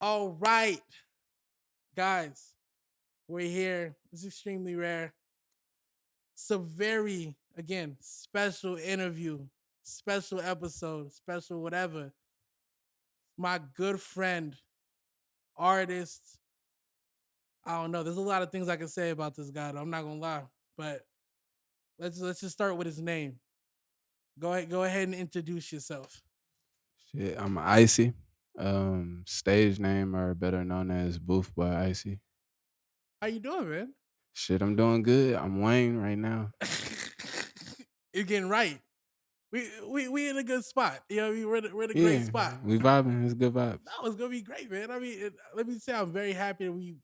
All right, guys, we're here. It's extremely rare. It's a very, again, special interview, special episode, special whatever. My good friend, artist. I don't know. There's a lot of things I can say about this guy. Though, I'm not gonna lie, but let's just start with his name. Go ahead and introduce yourself. Shit, I'm Icy. Stage name or better known as Boofboiicy. How you doing, man? Shit, I'm doing good. I'm Wayne right now. You're getting right. We in a good spot. You know, what I mean? We're in a great Yeah, spot. we vibing. It's good vibes. That was gonna be great, man. I mean, let me say, I'm very happy that we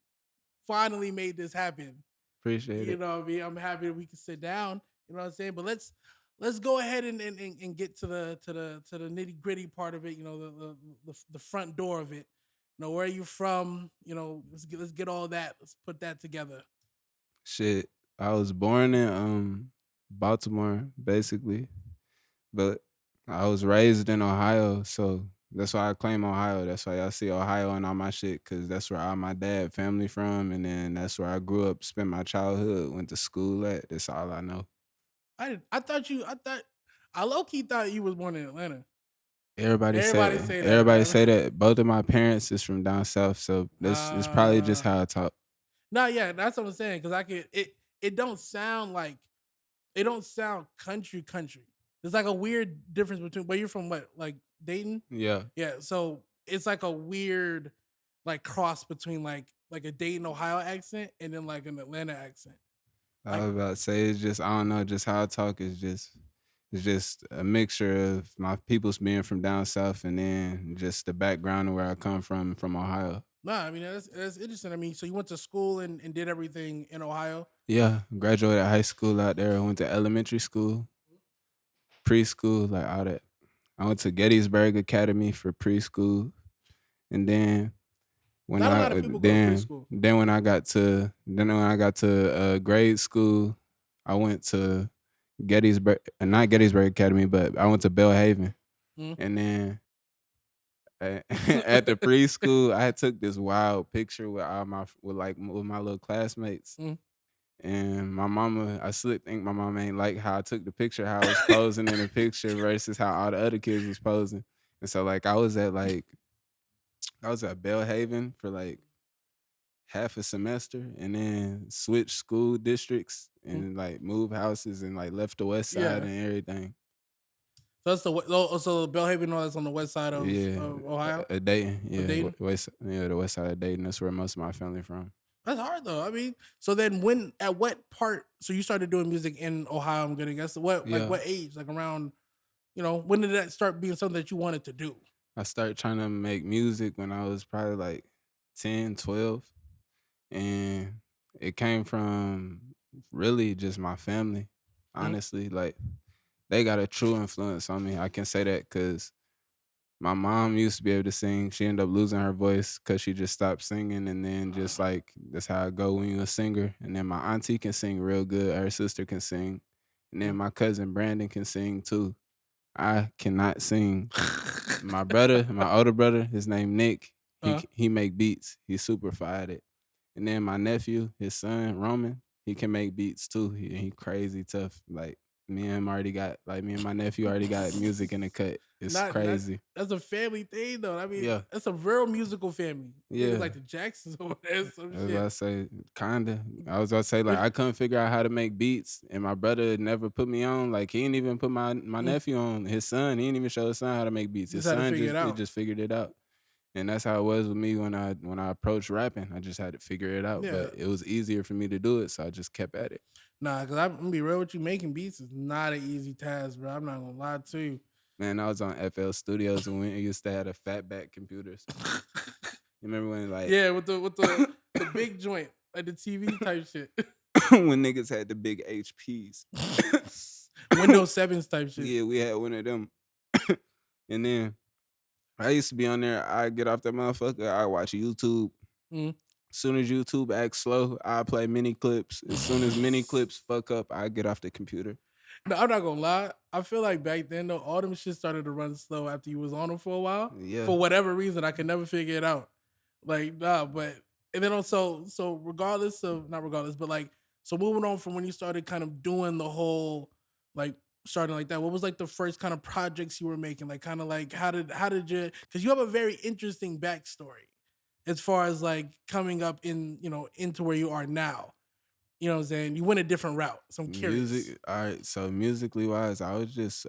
finally made this happen. Appreciate You it. know, what I mean, I'm happy that we can sit down. You know what I'm saying? But let's go ahead and get to the nitty gritty part of it. You know, the front door of it. You know, where are you from? You know, let's get all that. Let's put that together. Shit, I was born in Baltimore, basically, but I was raised in Ohio, so that's why I claim Ohio. That's why y'all see Ohio and all my shit, cause that's where all my dad family from, and then that's where I grew up, spent my childhood, went to school at. That's all I know. I low key thought you was born in Atlanta. Everybody Everybody say say that, everybody man. say that. Both of my parents is from down south, so this is probably just uh how I talk. no, yeah, that's what I'm saying. Cause it don't sound like it don't sound country. There's like a weird difference between where you're from, what, like Dayton? Yeah, Yeah. So it's like a weird like cross between like a Dayton, Ohio accent and then like an Atlanta accent. I Like was about to say it's just I don't know, just how I talk is just it's just a mixture of my people's being from down south and then just the background of where I come from Ohio. nah, I mean that's interesting. I mean, so you went to school and did everything in Ohio. Yeah, graduated high school out there. I went to elementary school, preschool, like all that. I went to Gettysburg Academy for preschool, and then when Not a I lot of people go to then preschool. then when I got to grade school, I went to Gettysburg, not Gettysburg Academy, but I went to Belhaven, Mm. and then at the preschool, I took this wild picture with with my little classmates. Mm. And my mama, I still think my mama ain't like how I took the picture, how I was posing in the picture versus how all the other kids was posing. And so like I was at Belhaven for like half a semester and then switched school districts Mm. and like moved houses and like left the west side Yeah. and everything. So that's so Belhaven, all that's on the west side Yeah, of Ohio, Dayton, of yeah, Dayton. the west side of Dayton. That's where most of my family from. That's hard though. I mean, so then when at what part? So you started doing music in Ohio. I'm gonna guess Yeah, what age? Like around, when did that start being something that you wanted to do? I started trying to make music when I was probably like 10, 12, and it came from really just my family. Mm. Honestly, like they got a true influence on me. I can say that because my mom used to be able to sing. She ended up losing her voice because she just stopped singing. And then just like that's how it go when you're a singer. And then my auntie can sing real good. Her sister can sing. And then Mm. my cousin Brandon can sing too. I cannot sing. My brother, my older brother, his name Nick. uh, He make beats. He's super fire at it. And then my nephew, his son Roman, he can make beats too. He crazy tough. Like me and my nephew already got music in the cut. It's not crazy. that's a family thing though. I mean, Yeah, that's a real musical family. Niggas yeah. like the Jacksons over there, some I was about shit. to say, kinda. I was about to say, like, I couldn't figure out how to make beats, and my brother never put me on. Like, he didn't even put my Mm. nephew on. His son, he didn't even show his son how to make beats. His Just had to son figure it just he out. just figured it out, and that's how it was with me when I approached rapping. I just had to figure it out, Yeah. but it was easier for me to do it, so I just kept at it. Nah, because I'm gonna be real with you, making beats is not an easy task, bro. I'm not gonna lie to you. Man, I was on FL Studios and we used to have the fatback computers. You remember when like Yeah, with the big joint, like the TV type shit. when niggas had the big HPs? Windows 7s type shit. Yeah, we had one of them. And then I used to be on there. I get off that motherfucker. I watch YouTube. Mm. As soon as YouTube acts slow, I play mini clips. As soon as mini clips fuck up, I get off the computer. No, I'm not gonna lie. I feel like back then though, all them shit started to run slow after you was on them for a while. Yeah, For whatever reason, I could never figure it out. Like nah, but and then also so regardless of not regardless, but like so moving on from when you started kind of doing the whole like starting like that, what was like the first kind of projects you were making? Like kind of like how did you because you have a very interesting backstory as far as like coming up in into where you are now. You know what I'm saying? You went a different route. So I'm curious. Music, all right. So musically wise, I was just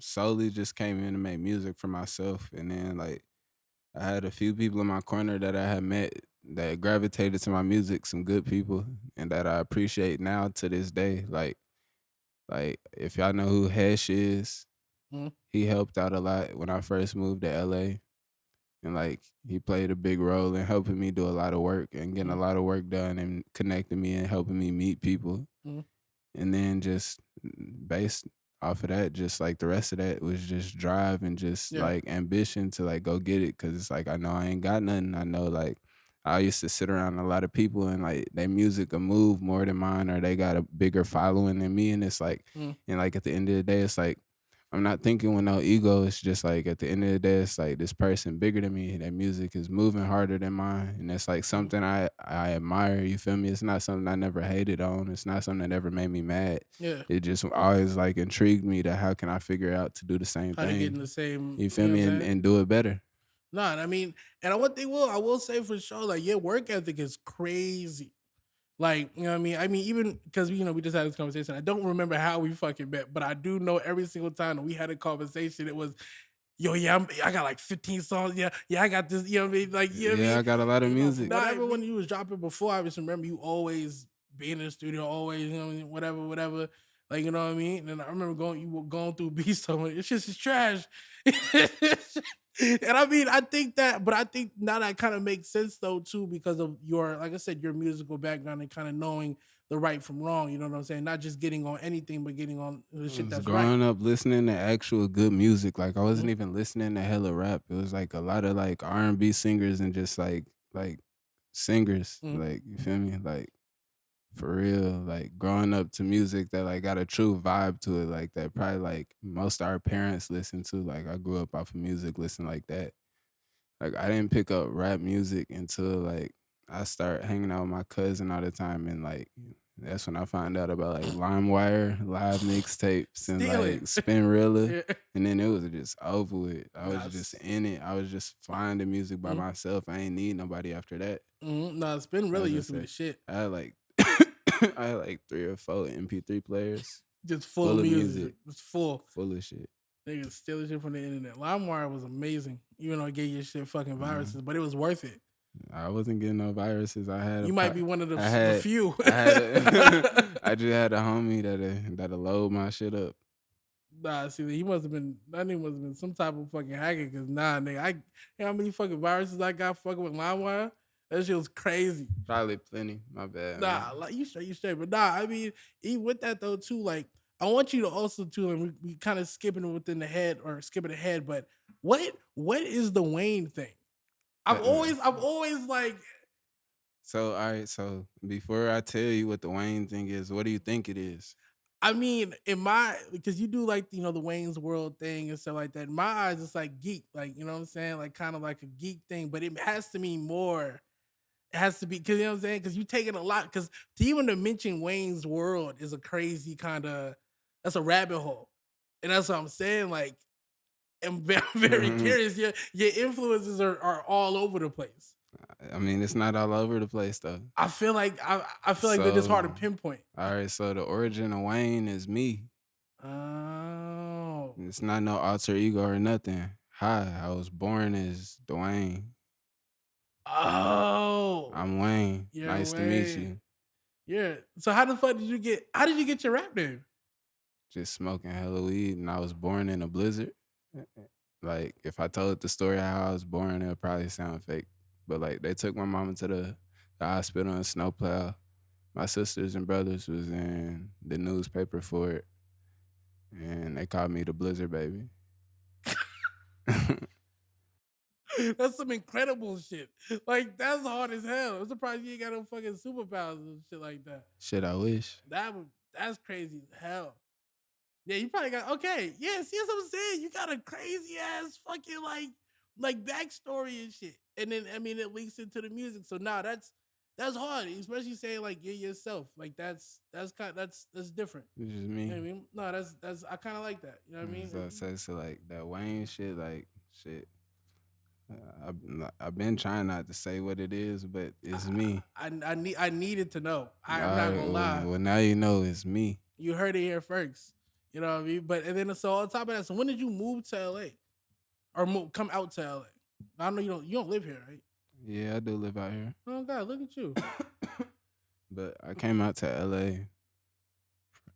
solely just came in to make music for myself, and then like I had a few people in my corner that I had met that gravitated to my music, some good people, and that I appreciate now to this day. Like if y'all know who Hesh is, Mhm, he helped out a lot when I first moved to LA. And like he played a big role in helping me do a lot of work and getting a mhm, lot of work done and connecting me and helping me meet people. mhm, And then just based off of that, just like the rest of that was just drive and just yeah. like ambition to like go get it. Cause it's like I know I ain't got nothing. I know like I used to sit around a lot of people and like their music will move more than mine or they got a bigger following than me. And it's like, Mhm, and like at the end of the day, it's like I'm not thinking with no ego. It's just like at the end of the day, it's like this person bigger than me. That music is moving harder than mine, and it's like mhm, something I admire. You feel me? It's not something I never hated on. It's not something that ever made me mad. yeah. It just always like intrigued me to how can I figure out to do the same How to get in the thing. same, You you feel know what I'm me? And saying? and do it better. Nah, and I mean, and one thing I will say for sure, like your work ethic is crazy. Like, you know what I mean? I mean, even because we just had this conversation. I don't remember how we fucking met, but I do know every single time that we had a conversation, it was, yo, yeah, I got like 15 songs. Yeah, yeah, I got this, you know what I mean? Like, you know what I Yeah, mean? I got a lot of music. Whatever when you was dropping before, I just remember you always being in the studio, always, you know what I mean? Whatever, whatever. Like, you know what I mean? And I remember you were going through beats, so it's just it's trash. And I mean, I think that, but I think now that kind of makes sense though, too, because of your, like I said, your musical background and kind of knowing the right from wrong. You know what I'm saying? Not just getting on anything, but getting on the I shit was that's right. growing up listening to actual good music. Like I Mhm, wasn't even listening to hella rap. It was like a lot of like R&B singers and just like singers. mhm, Like you feel me? Like for real, like growing up to music that like got a true vibe to it, like that probably like most of our parents listen to. Like I grew up off of music listening like that. Like I didn't pick up rap music until like I started hanging out with my cousin all the time and like that's when I found out about like LimeWire, live mixtapes and stealing. like Spinrilla. Yeah. And then it was just over with. I was just That's in it. I was just finding music by myself. I ain't need nobody after that. nah, Spin I really was used just to be the say shit. I had like I had like 3 or 4 MP3 players Just full of full of music. music, It's full. full of shit. Niggas stealing shit from the internet. LimeWire was amazing, even though it gave your shit fucking Uh, viruses, but it was worth it. I wasn't getting no viruses. You might be one of I the had few. I had a I just had a homie that'll load my shit up. Nah, see, he must have been that nigga must have been some type of fucking hacker. Cause nah, nigga, you know how many fucking viruses I got fucking with LimeWire? That shit was crazy. Probably plenty. My bad, Nah, man. like you straight, but nah, I mean, even with that though too, like I want you to also too, and we kind of skipping within the head or skipping ahead, but what is the Wayne thing? Uh, uh, I've always like So all right, so before I tell you what the Wayne thing is, what do you think it is? I mean, in my because you do like the Wayne's World thing and stuff like that. In my eyes, it's like geek, like you know what I'm saying, like kind of like a geek thing, but it has to mean more. It has to be because you know what I'm saying, because you take it a lot. Because to even to mention Wayne's World is a crazy kind of that's a rabbit hole, and that's what I'm saying. Like, I'm very, very curious. Your influences are all over the place. I mean, it's not all over the place though. I feel like they're just hard to So pinpoint. all right, so the origin of Wayne is me. Oh, It's not no alter ego or nothing. Hi, I was born as Dwayne. oh, I'm Wayne. your Nice to meet way. you. Yeah. So how the fuck did you get? How did you get your rap name? Just smoking hella weed, and I was born in a blizzard. Like, if I told the story how I was born, it would probably sound fake. But like, they took my mama to the hospital in a snowplow. My sisters and brothers was in the newspaper for it, and they called me the Blizzard Baby. That's some incredible shit. Like that's hard as hell. I'm surprised you ain't got no fucking superpowers and shit like that. Shit, I wish. That's crazy as hell. Yeah, you probably got okay. Yeah, see what I'm saying? You got a crazy ass fucking like like backstory and shit. And then I mean it links into the music. So nah, that's hard, especially saying like you're yourself. Like that's kind that's different. It's just You know me. what I mean? No, that's I kind of like that. You know what I mean? So I say so like that Wayne shit, like shit. I've been trying not to say what it is, but it's me. I needed to know. All I'm not right, gonna lie. well now you know it's me. You heard it here first. You know what I mean? But and then so on top of that, so when did you move to LA or come out to LA? I know you don't live here, right? Yeah, I do live out here, Oh God, look at you. but I came out to LA.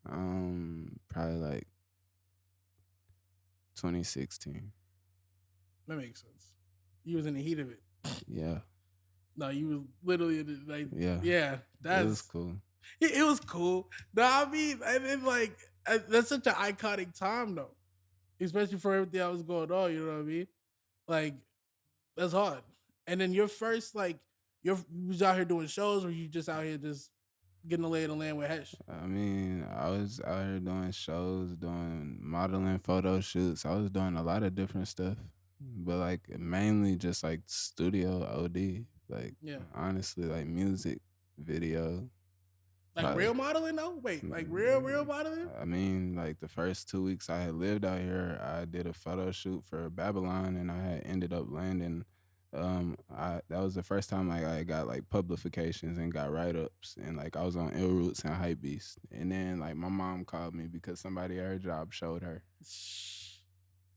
Probably like 2016. That makes sense. You was in the heat of it. Yeah, No, you was literally like, yeah, yeah, it was that's cool. it was cool. No, I mean, and then like that's such an iconic time though, especially for everything that was going on. You know what I mean? Like that's hard. And then your first like you was out here doing shows, or you just out here just getting the lay of the land with Hesh? I mean, I was out here doing shows, doing modeling, photo shoots. I was doing a lot of different stuff, but like mainly just like studio OD. Like Yeah, honestly, like music, video. like Probably. real modeling though. Wait, like real modeling? I mean, like the first 2 weeks I had lived out here, I did a photo shoot for Babylon, and I had ended up landing. That was the first time like I got like publications and got write ups, and like I was on Ill Roots and Hypebeast, and then like my mom called me because somebody at her job showed her,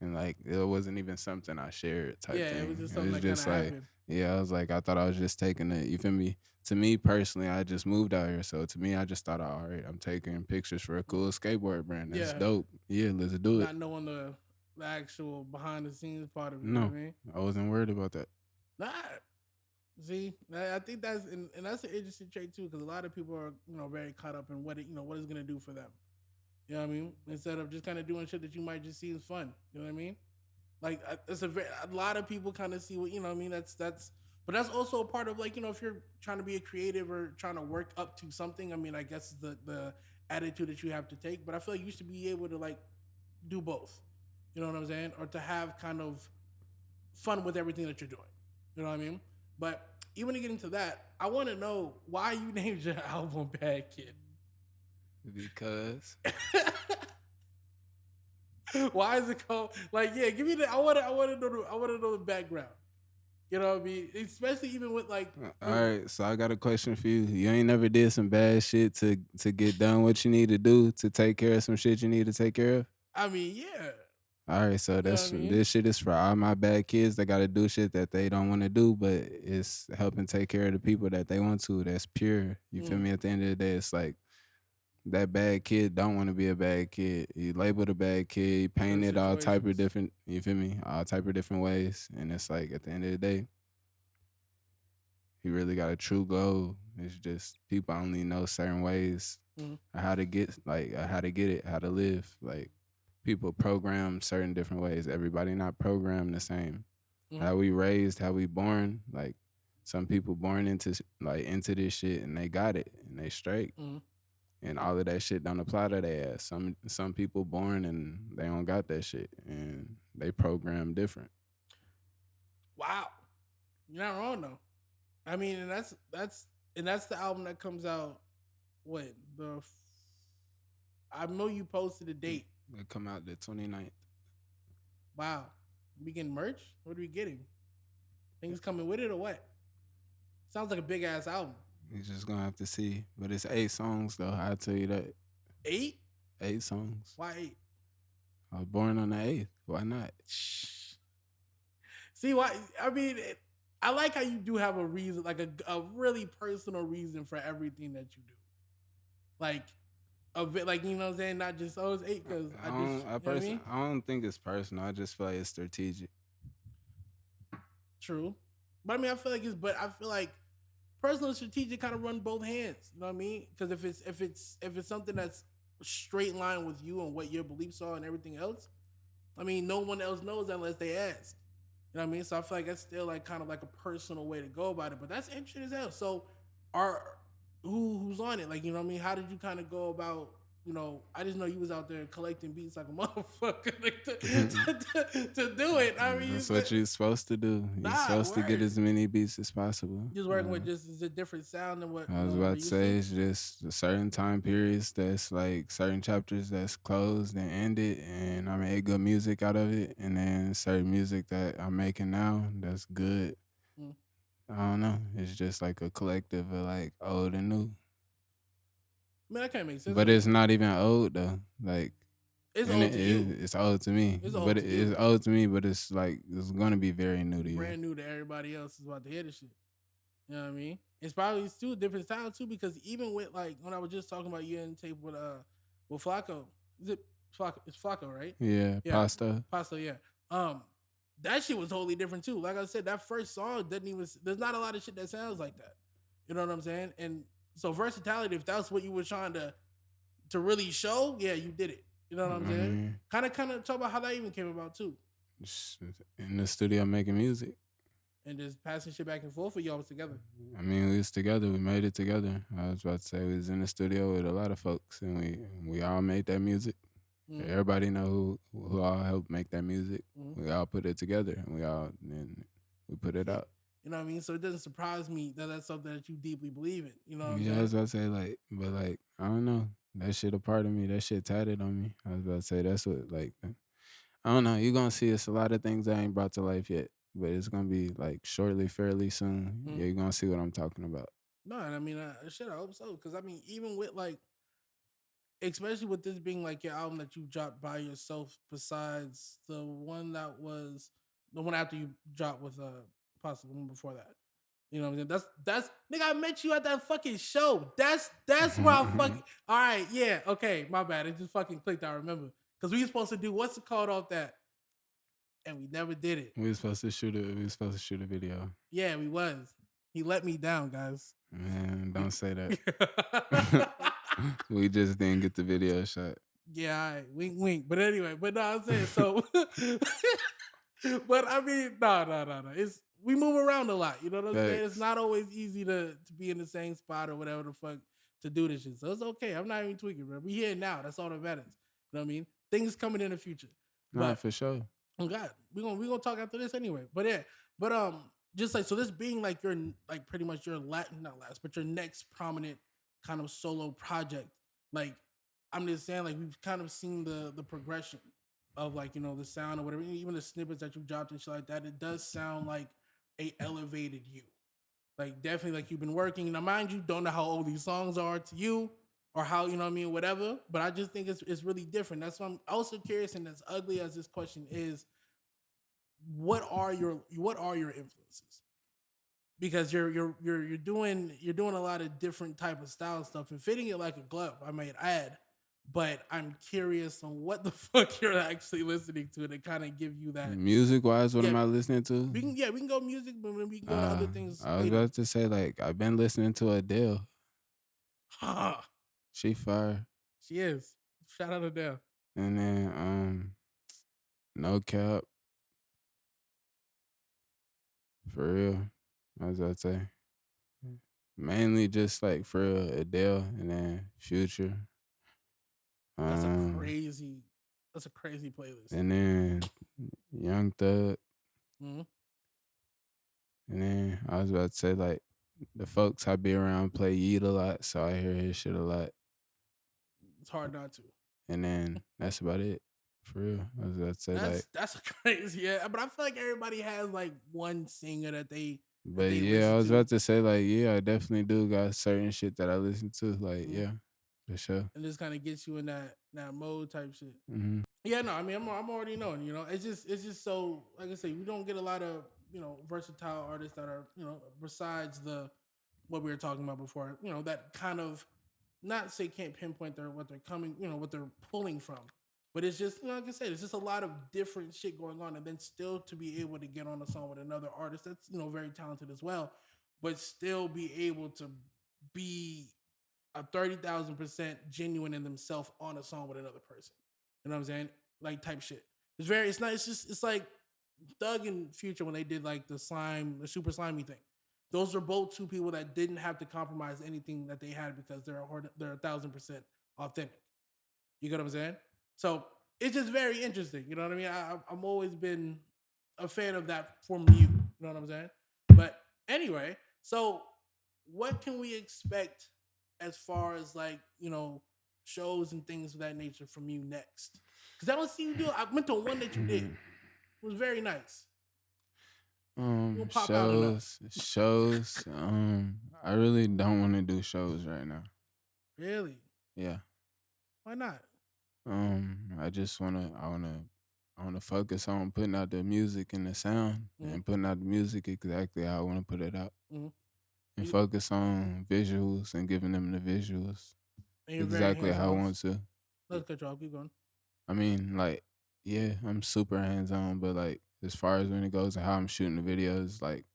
and like it wasn't even something I shared type Yeah, it was thing. just It something was that kind of just like, happened. yeah, I was like, I thought I was just taking it. You feel me? To me personally, I just moved out here, so to me, I just thought, all right, I'm taking pictures for a cool skateboard brand. That's Yeah, dope. Yeah, let's do it. not knowing the actual behind the scenes part of it. You know what No, I mean? I wasn't worried about that. Nah. See, I think that's and that's an interesting trait too, because a lot of people are very caught up in what what it's gonna do for them. You know what I mean? Instead of just kind of doing shit that you might just see as fun. You know what I mean? Like it's a lot of people kind of see what what I mean. But that's also a part of like if you're trying to be a creative or trying to work up to something. I mean, I guess it's the attitude that you have to take. But I feel like you should be able to like do both. You know what I'm saying? Or to have kind of fun with everything that you're doing. You know what I mean? But even to get into that, I want to know why you named your album Bad Kid. Because Why is it called like yeah? Give me the I want to know the background. You know what I mean? Especially even with like all right, so I got a question for you. You ain't never did some bad shit to get done what you need to do to take care of some shit you need to take care of? I mean yeah. All right, so You know what that's I mean? this shit is for all my bad kids that got to do shit that they don't want to do, but it's helping take care of the people that they want to. That's pure. You feel me? At the end of the day, it's like that bad kid don't want to be a bad kid. He labeled a bad kid, he painted all type of different. You feel me? All type of different ways, and it's like at the end of the day, he really got a true goal. It's just people only know certain ways how to get how to get it, how to live. Like people program certain different ways. Everybody not programmed the same. How we raised, how we born. Like some people born into this shit and they got it and they straight. And all of that shit don't apply to their ass. Some people born and they don't got that shit and they program different. Wow, you're not wrong though. I mean, and that's the album that comes out. When I know you posted a date. It come out the 29th. Wow, we getting merch? What are we getting? Things coming with it or what? Sounds like a big ass album. You're just gonna have to see, but it's 8 songs though. I'll tell you that. 8? 8 songs. Why 8? I was born on the 8th. Why not? See why? I mean, I like how you do have a reason, like a really personal reason for everything that you do. Like a bit, like you know what I'm saying, not just it's 8 because I don't think it's personal. I just feel like it's strategic. True, but I mean, I feel like personal and strategic kind of run both hands. You know what I mean? Because if it's something that's straight line with you and what your beliefs are and everything else, I mean, no one else knows unless they ask. You know what I mean? So I feel like that's still like kind of like a personal way to go about it. But that's interesting as hell. So, who's on it? Like, you know what I mean? How did you kind of go about I just know you was out there collecting beats like a motherfucker like, to do it. I mean, That's what you're supposed to do. You're nah, supposed to get word. as many beats as possible. Just working with just is a different sound than what I was we're about to used to. say it's just a certain time periods that's like certain chapters that's closed and ended, and I made good music out of it, and then certain music that I'm making now that's good. Mm. I don't know. It's just like a collective of like old and new, I mean, that kind of makes sense. I but mean, it's not even old though. Like, it's and old to you. it's old to me, It's but old to it's you. old to me, but it's like it's gonna be very new to you. Brand new to everybody else is about to hear this shit. You know what I mean? It's probably still a different style too, because even with like when I was just talking about you and tape with Flacco, is it Flacco? It's Flacco, right? Yeah, Yeah, pasta. Pasta. Yeah. Um, that shit was totally different too. Like I said, that first song doesn't even. There's not a lot of shit that sounds like that. You know what I'm saying? And so versatility, if that's what you were trying to really show, yeah, you did it. You know what I'm I saying? mean, Kind of talk about how that even came about too, just in the studio making music. and just passing shit back and forth for y'all was together. I mean, we was together. We made it together. I was about to say we was in the studio with a lot of folks, and we all made that music. Mm-hmm. Everybody know who all helped make that music. Mm-hmm. We all put it together, and we put it Yeah. out. You know what I mean? So it doesn't surprise me that that's something that you deeply believe in. You know what I'm Yeah, I was saying? about to say like, but like I don't know. That shit a part of me. That shit tatted on me. I was about to say that's what like I don't know. You're gonna see it's a lot of things that I ain't brought to life yet, but it's gonna be like shortly, fairly soon. Mm-hmm. Yeah, you're gonna see what I'm talking about. No, and I mean, shit, I hope so. Because I mean, even with like, especially with this being like your album that you dropped by yourself, besides the one that was the one after you dropped with possible one before that. You know what I'm saying? That's nigga, I met you at that fucking show. That's where I fucking all right, yeah, okay, my bad. It just fucking clicked, I remember. Cause we were supposed to do what's it called off that, and we never did it. We was supposed to shoot it. We was supposed to shoot a video. Yeah, we was. He let me down, guys. Man, don't say that. We- We just didn't get the video shot. Yeah, all right. Wink, wink. But anyway, but no, I'm saying so. But I mean, no. It's we move around a lot. You know what I'm saying? It's Facts. not always easy to be in the same spot or whatever the fuck to do this shit. So it's okay. I'm not even tweaking, bro. We here now. That's all that matters. You know what I mean? Things coming in the future. Nah, But for sure. oh God, we gonna talk after this anyway. But yeah, but just like so, this being like your like pretty much your Latin not last, but your next prominent kind of solo project. Like I'm just saying, like we've kind of seen the progression of like the sound or whatever, even the snippets that you dropped and shit like that. It does sound like a elevated you. Like definitely like you've been working. Now, mind you, don't know how old these songs are to you or how you know what I mean, whatever. But I just think it's really different. That's why I'm also curious. And as ugly as this question is, what are your influences? Because you're doing a lot of different type of style stuff and fitting it like a glove. I might add, but I'm curious on what the fuck you're actually listening to to kind of give you that. Music wise, what Yeah, am I listening to? we can go music, but then we can go to other things I was later. about to say like I've been listening to Adele. Ha, She fire. she is. Shout out Adele. And then no cap for real. I was about to say mainly just like for real Adele and then Future. That's a Um crazy. That's a crazy playlist. and then Young Thug. Mm-hmm. And then I was about to say like the folks I be around play Yeet a lot, so I hear his shit a lot. It's hard not to. And then that's about it. For real. I was about to say like That's a crazy. Yeah, but I feel like everybody has like one singer that but they yeah, I listen was to. about to say like yeah, I definitely do got certain shit that I listen to. Like, Mm-hmm. yeah, for sure. And just kind of gets you in that mode type shit. Hmm. Yeah, no, I mean I'm already knowing. It's just so like I say, we don't get a lot of versatile artists that are besides the what we were talking about before. That kind of not say can't pinpoint what they're coming, what they're pulling from. But it's just, like I said, it's just a lot of different shit going on, and then still to be able to get on a song with another artist that's very talented as well, but still be able to be a 30,000% genuine in themselves on a song with another person. You know what I'm saying? Like type shit. It's not. It's like Thug and Future when they did like the super slimy thing. Those are both two people that didn't have to compromise anything that they had because they're 1,000% authentic. You get what I'm saying? So it's just very interesting. You know what I mean? I'm always been a fan of that from you. You know what I'm saying? But anyway, so what can we expect as far as like, shows and things of that nature from you next? Because I don't see you do. I went to one that you did. It was very nice. You don't pop out enough. Shows. I really don't want to do shows right now. Really? Yeah. Why not? I just I wanna focus on putting out the music and the sound Mm-hmm. and putting out the music exactly how I want to put it out, Mm-hmm. and You, focus on visuals and giving them the visuals and you're very exactly hands how I off. want to. Let's cut you off. Keep going. I mean, like, yeah, I'm super hands on, but like as far as when it goes to how I'm shooting the videos, like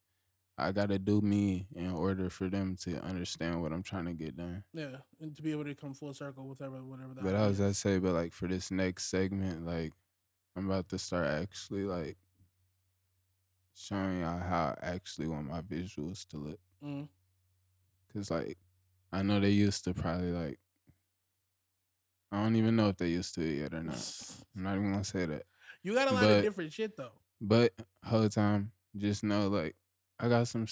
I gotta do me in order for them to understand what I'm trying to get done. Yeah, and to be able to come full circle with whatever the But I idea was I is. say, but like for this next segment, like I'm about to start actually like showing y'all how I actually want my visuals to look. Mm. Cause like I know they used to probably like I don't even know if they used to it yet or not. I'm not even gonna say that. You got a lot of But different shit though. whole time just know like I got some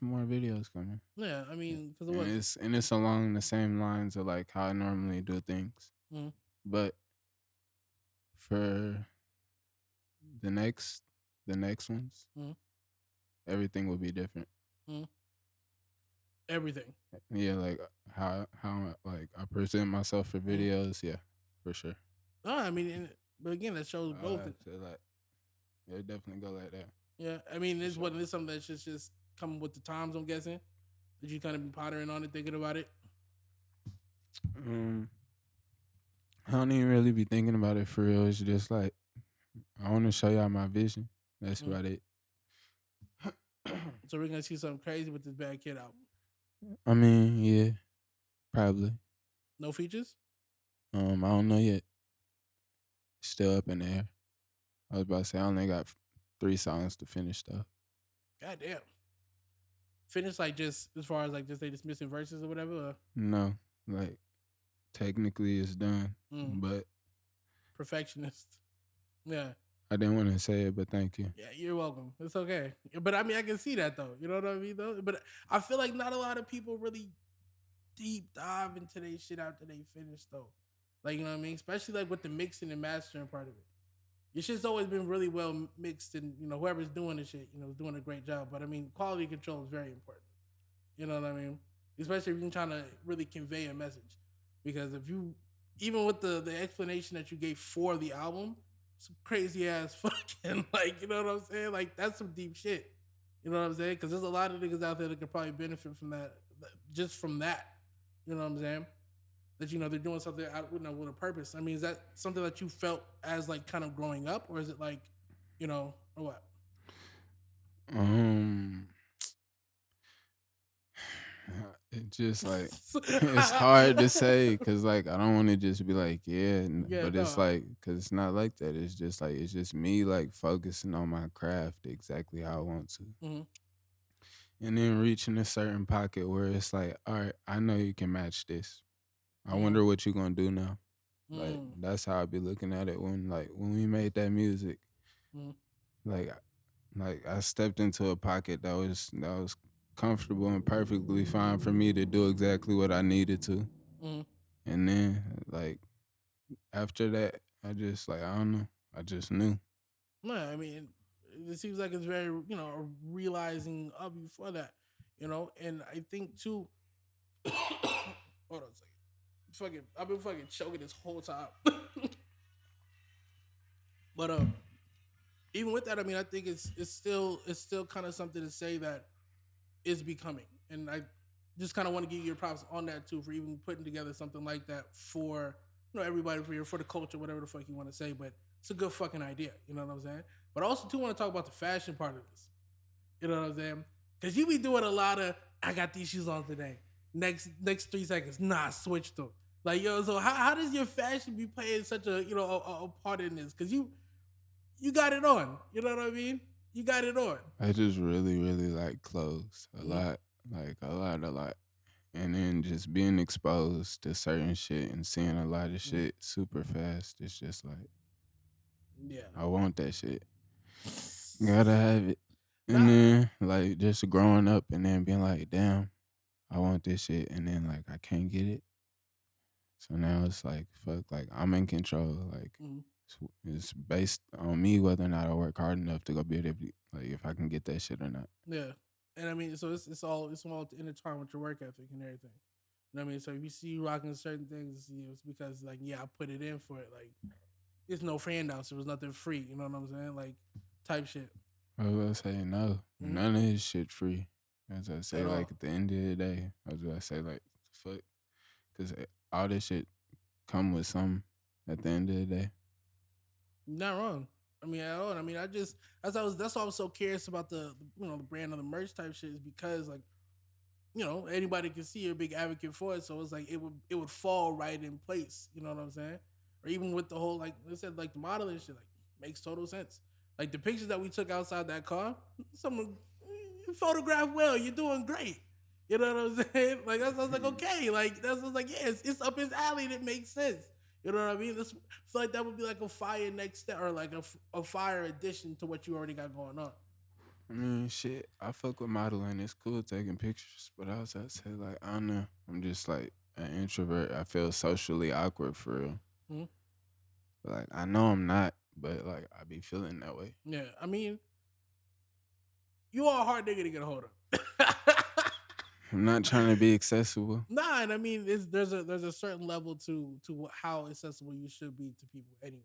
more videos coming. Yeah, I mean, because of And what? it's along the same lines of like how I normally do things. Mm. But for the next ones, Mm. everything will be different. Mm. Everything. Yeah, like how like I present myself for Mm. videos. Yeah, for sure. No, I mean, but again, that shows growth. So like, yeah, definitely go like that. Yeah, I mean, For this sure. what it's something that's just coming with the times. I'm guessing that you kind of been pondering on it, thinking about it. Um, I don't even really be thinking about it for real. It's just like I want to show y'all my vision. That's Mm. about it. So we're gonna see something crazy with this Bad Kid album. I mean, yeah, probably. No features. I don't know yet. Still up in the air. I was about to say I only got 3 songs to finish though. God damn. Finish like just as far as like just they just missing verses or whatever. No, like technically it's done, Mm. but Perfectionist. Yeah. I didn't want to say it. But thank you. Yeah, you're welcome. It's okay. But I mean, I can see that though. You know what I mean, though. But I feel like not a lot of people really deep dive into their shit after they finish though. Like, you know what I mean? Especially like with the mixing and mastering part of it. Your shit's always been really well mixed, and whoever's doing the shit, is doing a great job. But I mean, quality control is very important. You know what I mean? Especially if you're trying to really convey a message. Because if you, even with the explanation that you gave for the album, some crazy ass fucking, like, you know what I'm saying? Like, that's some deep shit. You know what I'm saying? Because there's a lot of niggas out there that could probably benefit from that, just from that. You know what I'm saying? That, they're doing something out, with a purpose. I mean, is that something that you felt as, like, kind of growing up? Or is it like, or what? It just like it's hard to say because like I don't want to just be like Yeah, but it's no. like because it's not like that. It's just like it's just me like focusing on my craft exactly how I want to, Mm-hmm. and then reaching a certain pocket where it's like, all right, I know you can match this. I Mm-hmm. wonder what you're gonna do now. Like Mm-hmm. that's how I be looking at it when we made that music. Mm-hmm. Like I stepped into a pocket that was comfortable and perfectly fine for me to do exactly what I needed to. Mm-hmm. And then like after that, I just like I don't know. I just knew. No, I mean, it seems like it's very, a realizing of you for that, and I think too. Hold on a second. I've been fucking choking this whole time. But even with that, I mean, I think it's still kind of something to say that is becoming, and I just kind of want to give you your props on that too for even putting together something like that for everybody for the culture, whatever the fuck you want to say. But it's a good fucking idea. You know what I'm saying? But I also too want to talk about the fashion part of this. You know what I'm saying? Because you be doing a lot of I got these shoes on today. Next 3 seconds, nah, switch them. Like yo, so how does your fashion be playing such a a part in this? Because you got it on. You know what I mean? You got it on. I just really, really like clothes a Mm-hmm. lot. Like a lot, a lot. and then just being exposed to certain shit and seeing a lot of shit super fast. It's just like Yeah. I want that shit. Gotta have it. And Nah. then like just growing up and then being like, damn, I want this shit, and then like I can't get it. So now it's like fuck, like I'm in control. Like Mm-hmm. it's based on me whether or not I work hard enough to go be able to like if I can get that shit or not. Yeah. And I mean, so it's all intertwined with your work ethic and everything. You know what I mean? So if you see you rocking certain things, it's because like, yeah, I put it in for it. Like, it's no handouts. There was nothing free. You know what I'm saying? Like, type shit. I was gonna say no, Mm-hmm. none of this shit free. As I say, At like all. at the end of the day, I was gonna say like fuck, because all this shit come with some at the end of the day. You're not wrong. I mean, at all. I mean, that's why I was so curious about the brand of the merch type shit is because like, anybody can see you're a big advocate for it. So it's like it would fall right in place. You know what I'm saying? Or even with the whole like I said, like the modeling shit, like makes total sense. Like the pictures that we took outside that car, someone you photographed well. You're doing great. You know what I'm saying? Like I was like, okay, like that's I was like, yeah, it's up his alley. And it makes sense. You know what I mean? I feel like that would be like a fire next step or like a fire addition to what you already got going on. I mean, shit, I fuck with modeling. It's cool taking pictures, but I was gonna say like I don't know. I'm just like an introvert. I feel socially awkward for real. Mm-hmm. But, like I know I'm not, but like I be feeling that way. Yeah, I mean, you are a hard nigga to get a hold of. I'm not trying to be accessible. Nah, and I mean, there's a certain level to how accessible you should be to people anyway.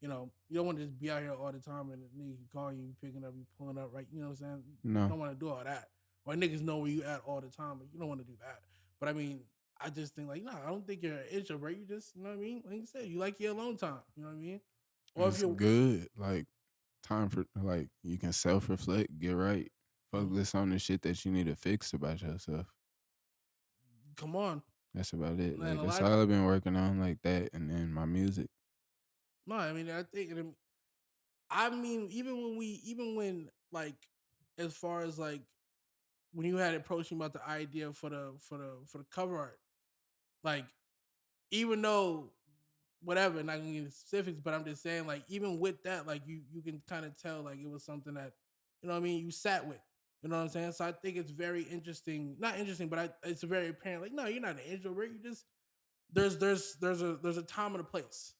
You don't want to just be out here all the time and niggas call you, picking up, you pulling up, right? You know what I'm saying? You No, don't want to do all that. Or niggas know where you at all the time, but you don't want to do that. But I mean, I just think like, nah, I don't think you're an introvert. You just, you know what I mean? Like you said, you like your alone time. You know what I mean? Or if it's you're, good. Like time for like you can self reflect, get right, focus on the shit that you need to fix about yourself. come on, That's about it. man, Like a that's lot of all people. I've been working on, like that, and then my music. No, I mean, I mean, even when like, as far as like when you had approached me about the idea for the cover art, like even though whatever, not gonna get into specifics, but I'm just saying like even with that, like you can kind of tell like it was something that you know what I mean you sat with. You know what I'm saying? So I think it's very interesting. Not interesting, but it's very apparent. Like, no, you're not an introvert. You just there's a time and a place,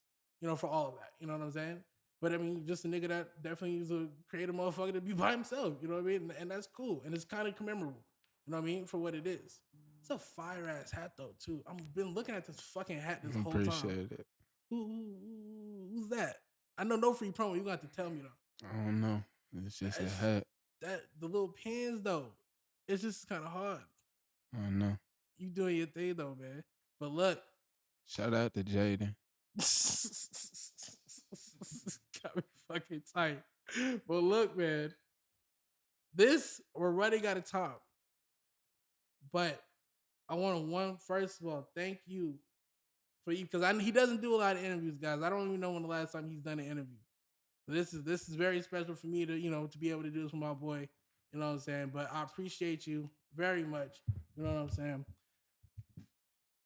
for all of that. You know what I'm saying? But I mean, just a nigga that definitely is a creative motherfucker to be by himself. You know what I mean? And that's cool, and it's kind of commemorable. You know what I mean? For what it is. It's a fire ass hat though too. I've been looking at this fucking hat this whole time. Appreciate it. Who's that? I know no free promo. You got to tell me though. I don't know. It's just a hat. That the little pins though. It's just kind of hard. I don't know. You doing your thing though, man. But look, Shout out to Jaden. got me fucking tight. But look, man, we're running out of time. But I want to first of all thank you for you because he doesn't do a lot of interviews, guys. I don't even know when the last time he's done an interview. But this is very special for me to be able to do this with my boy. You know what I'm saying? But I appreciate you very much. You know what I'm saying?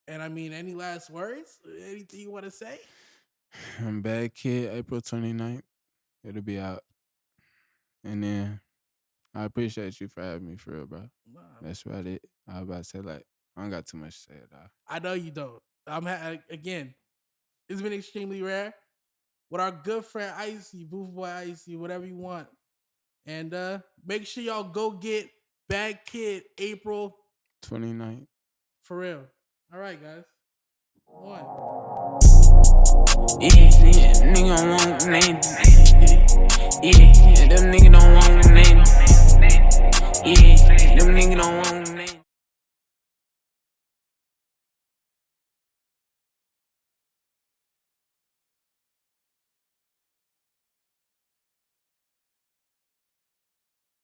And I mean, any last words? Anything you want to say? I'm Bad Kid, April 29th. It'll be out. And then I appreciate you for having me for real, bro. Nah, That's about it. I was about to say, like, I don't got too much to say at all. I know you don't. Again, it's been extremely rare. With our good friend Icy, Boofboiicy, whatever you want. And make sure y'all go get Bad Kid April 29th. for real. All right, guys. One. Yeah, nigga want name. Yeah, them nigga don't want name.